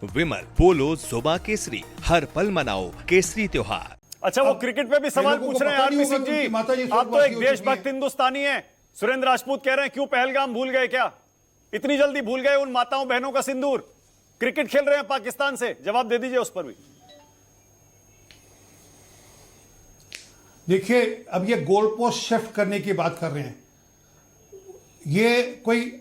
विमल पोलो जुबा केसरी, हर पल मनाओ केसरी त्योहार। अच्छा, वो क्रिकेट पे भी सवाल पूछ रहे हैं आरपी सिंह जी, आप तो एक देशभक्त हिंदुस्तानी हैं। सुरेंद्र राजपूत कह रहे हैं क्यों पहलगाम भूल गए, क्या इतनी जल्दी भूल गए उन माताओं बहनों का सिंदूर? क्रिकेट खेल रहे हैं पाकिस्तान से, जवाब दे दीजिए उस पर भी। देखिए, अब ये गोल पोस्ट शिफ्ट करने की बात कर रहे हैं। ये कोई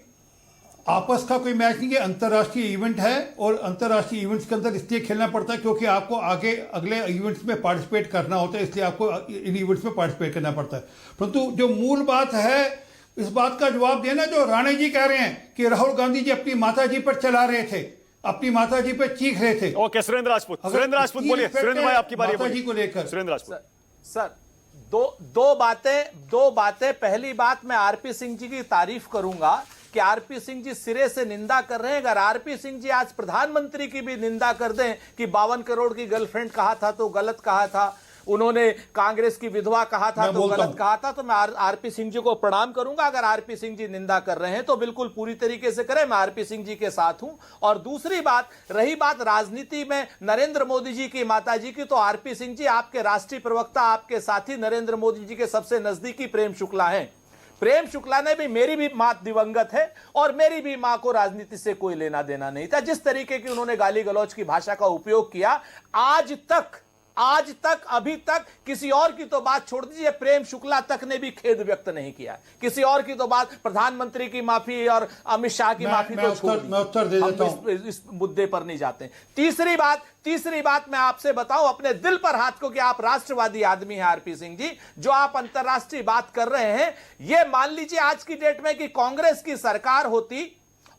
आपस का कोई मैच नहीं है, अंतर्राष्ट्रीय इवेंट है और अंतर्राष्ट्रीय इवेंट्स के अंदर इसलिए खेलना पड़ता है क्योंकि आपको आगे अगले इवेंट्स में पार्टिसिपेट करना होता है, इसलिए आपको इन इवेंट्स में पार्टिसिपेट करना पड़ता है। परंतु जो मूल बात है, इस बात का जवाब देना जो राणे जी कह रहे हैं कि राहुल गांधी जी अपनी माता जी पर चला रहे थे, अपनी माता जी पर चीख रहे थे। ओके, सुरेंद्र राजपूत बोलिए। सुरेंद्र भाई आपकी बारी, माता जी को लेकर। सुरेंद्र राजपूत सर, दो बातें। पहली बात, मैं आरपी सिंह जी की तारीफ करूंगा कि आरपी सिंह जी सिरे से निंदा कर रहे हैं। अगर आरपी सिंह जी आज प्रधानमंत्री की भी निंदा कर दें कि 52 करोड़ की गर्लफ्रेंड कहा था तो गलत कहा था, उन्होंने कांग्रेस की विधवा कहा था तो गलत कहा था, तो मैं आरपी सिंह जी को प्रणाम करूंगा। अगर आरपी सिंह जी निंदा कर रहे हैं तो बिल्कुल पूरी तरीके से करें, मैं आरपी सिंह जी के साथ हूं। और दूसरी बात, रही बात राजनीति में नरेंद्र मोदी जी की माता जी की, तो आरपी सिंह जी आपके राष्ट्रीय प्रवक्ता, आपके साथी नरेंद्र मोदी जी के सबसे नजदीकी प्रेम शुक्ला हैं। प्रेम शुक्ला ने भी, मेरी भी मां दिवंगत है और मेरी भी मां को राजनीति से कोई लेना देना नहीं था। जिस तरीके की उन्होंने गाली गलौज की भाषा का उपयोग किया, आज तक अभी तक किसी और की तो बात छोड़ दीजिए, प्रेम शुक्ला तक ने भी खेद व्यक्त नहीं किया। किसी और की तो बात, प्रधानमंत्री की माफी और अमित शाह की माफी तो छोड़ दीजिए, मैं उत्तर दे देता हूं, इस मुद्दे पर नहीं जाते। तीसरी बात मैं आपसे बताऊं, अपने दिल पर हाथ को, कि आप राष्ट्रवादी आदमी हैं आरपी सिंह जी, जो आप अंतरराष्ट्रीय बात कर रहे हैं, ये मान लीजिए आज की डेट में कि कांग्रेस की सरकार होती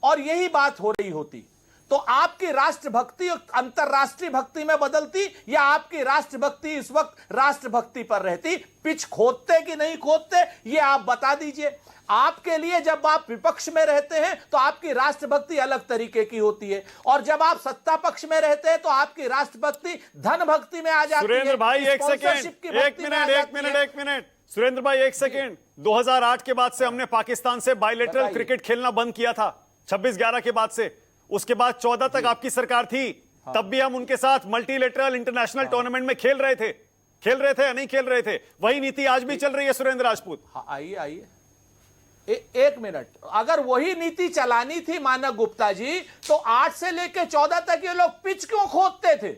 और यही बात हो रही होती, तो आपकी राष्ट्रभक्ति अंतरराष्ट्रीय भक्ति में बदलती या आपकी राष्ट्रभक्ति इस वक्त राष्ट्रभक्ति पर रहती? पिच खोदते कि नहीं खोदते, ये आप बता दीजिए। आपके लिए जब आप विपक्ष में रहते हैं तो आपकी राष्ट्रभक्ति अलग तरीके की होती है, और जब आप सत्ता पक्ष में रहते हैं तो आपकी राष्ट्रभक्ति धन भक्ति में आ जाती है। सुरेंद्र भाई एक मिनट सुरेंद्र भाई एक सेकेंड। 2008 के बाद से हमने पाकिस्तान से बायलैटरल क्रिकेट खेलना बंद किया था, 26/11 के बाद से। उसके बाद 14 तक आपकी सरकार थी, तब भी हम उनके साथ मल्टीलेटरल इंटरनेशनल टूर्नामेंट में खेल रहे थे या नहीं खेल रहे थे? वही नीति आज भी चल रही है सुरेंद्र राजपूत। आइए एक मिनट, अगर वही नीति चलानी थी मानक गुप्ता जी, तो 8 से लेकर 14 तक ये लोग पिच क्यों खोदते थे?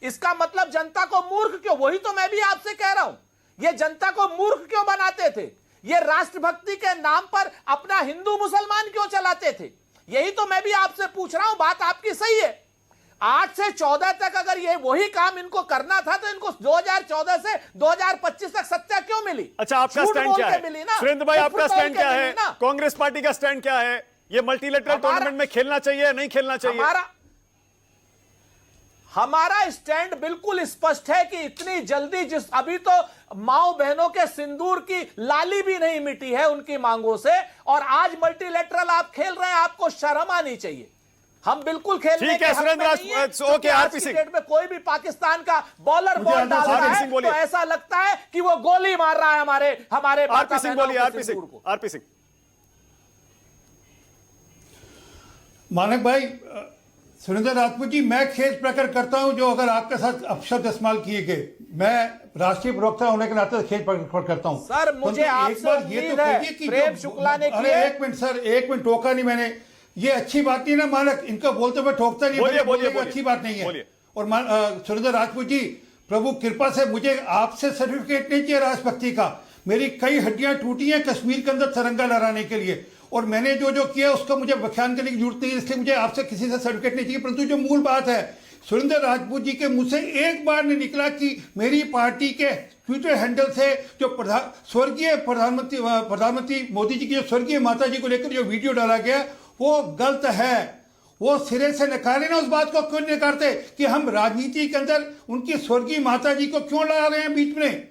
इसका मतलब जनता को मूर्ख क्यों? वही तो मैं भी आपसे कह रहा हूं, ये जनता को मूर्ख क्यों बनाते थे? ये राष्ट्रभक्ति के नाम पर अपना हिंदू मुसलमान क्यों चलाते थे? यही तो मैं भी आपसे पूछ रहा हूं। बात आपकी सही है, 8 से 14 तक अगर ये वही काम इनको करना था तो इनको 2014 से 2025 तक सत्ता क्यों मिली? अच्छा, आपका स्टैंड क्या है सुरेंद्र भाई? आपका स्टैंड क्या है? कांग्रेस पार्टी का स्टैंड क्या है? ये मल्टीलेटरल टूर्नामेंट में खेलना चाहिए या नहीं खेलना चाहिए? हमारा स्टैंड बिल्कुल स्पष्ट है कि इतनी जल्दी, जिस अभी तो माओ बहनों के सिंदूर की लाली भी नहीं मिटी है उनकी मांगों से, और आज मल्टीलेटरल आप खेल रहे हैं, आपको शर्म आनी चाहिए। हम बिल्कुल खेलने के हक में नहीं है। ओके, आरपी सिंह में कोई भी पाकिस्तान का बॉलर बॉल डाल रहा है तो ऐसा लगता है कि वो गोली मार रहा है हमारे आरपी सिंह बोलिए। आरपी सिंह मानक भाई, सुरेंद्र राजपूत जी, मैं खेद प्रकट करता हूं जो अगर आपके साथ अपशब्द इस्तेमाल किए गए, मैं राष्ट्रीय प्रवक्ता होने के नाते खेद प्रकट करता हूं। सर, मुझे आपसे उम्मीद है, प्रेम शुक्ला ने किया। एक मिनट सर, एक मिनट, टोका नहीं मैंने। ये अच्छी बात नहीं ना मानक, इनको बोलते हुए ठोकता नहीं, बोलिए, अच्छी बात नहीं है। और सुरेंद्र राजपूत जी, प्रभु कृपा से मुझे आपसे सर्टिफिकेट नहीं चाहिए राष्ट्रभक्ति का। मेरी कई हड्डियां टूटी हैं कश्मीर के अंदर तिरंगा लहराने के लिए, और मैंने जो किया उसका मुझे व्याख्यान करने की जरूरत नहीं है, इसलिए मुझे आपसे किसी से सर्टिफिकेट नहीं चाहिए। परंतु जो मूल बात है, सुरेंद्र राजपूत जी के मुंह से एक बार नहीं निकला कि मेरी पार्टी के ट्विटर हैंडल से जो स्वर्गीय प्रधानमंत्री मोदी जी की जो स्वर्गीय माता जी को लेकर जो वीडियो डाला गया वो गलत है। वो सिरे से नकारे ना, उस बात को क्यों नकारते कि हम राजनीति के अंदर उनकी स्वर्गीय माता जी को क्यों ला रहे हैं बीच में?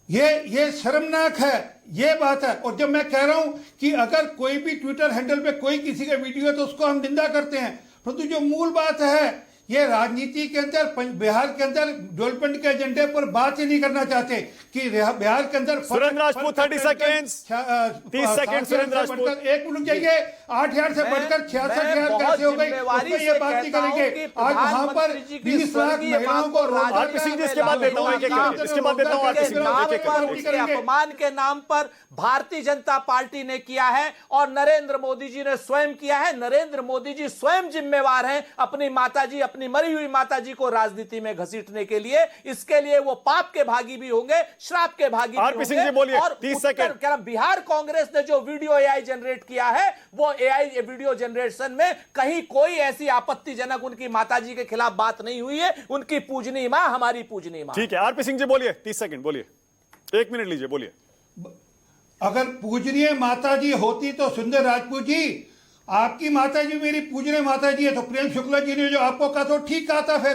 ये शर्मनाक है, ये बात है। और जब मैं कह रहा हूं कि अगर कोई भी ट्विटर हैंडल पे कोई किसी का वीडियो है तो उसको हम निंदा करते हैं, परंतु जो मूल बात है, ये राजनीति के अंदर बिहार के अंदर डेवलपमेंट के एजेंडे पर बात ही नहीं करना चाहते कि बिहार के अंदर सुरेंद्र राजपूत 30 सेकेंड्स 30 सेकेंड सुरेंद्र राजपूत एक मिनट जाइए 8,000 से बढ़कर 66,000 कैसे हो गई उसमें ये बात नहीं करेंगे। आज वहां पर 20 लाख महिलाओं को आरपी सिंह जी इसके बाद देता हूं इसके बाद देता हूं आरपी सिंह उसके अपमान के नाम पर भारतीय जनता पार्टी ने किया है और नरेंद्र मोदी जी ने स्वयं किया है। नरेंद्र मोदी जी स्वयं जिम्मेवार हैं अपनी माताजी, अपनी मरी हुई माताजी को राजनीति में घसीटने के लिए। इसके लिए वो पाप के भागी भी होंगे, श्राप के भागी भी आरपी सिंह जी बोलिए, होंगे। और 30 सेकंड। क्या बिहार कांग्रेस ने जो वीडियो एआई जनरेट किया है, वो एआई वीडियो जनरेशन में कहीं कोई ऐसी आपत्तिजनक उनकी माताजी के खिलाफ बात नहीं हुई है। उनकी पूजनी मां हमारी पूजनी मां। ठीक है आरपी सिंह जी बोलिए, 30 सेकंड बोलिए, 1 मिनट लीजिए, बोलिए। अगर पूजनीय माताजी होती तो सुंदर राजपूत जी, आपकी माताजी मेरी पूजनीय माताजी है, तो प्रेम शुक्ला जी ने जो आपको कहा तो ठीक कहा था। फिर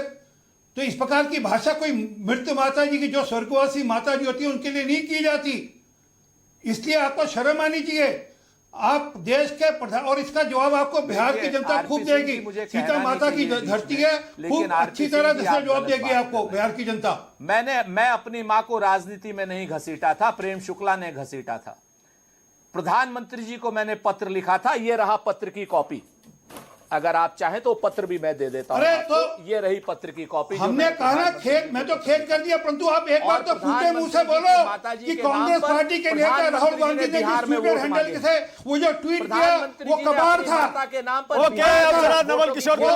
तो इस प्रकार की भाषा कोई मृत माताजी की, जो स्वर्गवासी माताजी होती है, उनके लिए नहीं की जाती। इसलिए आपको शर्म आनी चाहिए। आप देश के प्रधान, और इसका जवाब आपको बिहार की जनता खूब देगी। सीता माता की धरती है, खूब अच्छी तरह से जवाब देगी आपको बिहार की जनता। मैं अपनी मां को राजनीति में नहीं घसीटा था, प्रेम शुक्ला ने घसीटा था। प्रधानमंत्री जी को मैंने पत्र लिखा था, ये रहा पत्र की कॉपी। अगर आप चाहें तो पत्र भी मैं दे देता हूं। अरे तो ये रही पत्र की कॉपी। हमने कहा ना खेत, मैं तो खेत कर दिया, परंतु आप एक बार तो फूटे मुंह से बोलो कि कांग्रेस पार्टी के नेता राहुल गांधी ने जिस ट्विटर हैंडल से वो जो ट्वीट किया वो कबाड़ था। के नाम पर ओके, अब जरा नवल किशोर को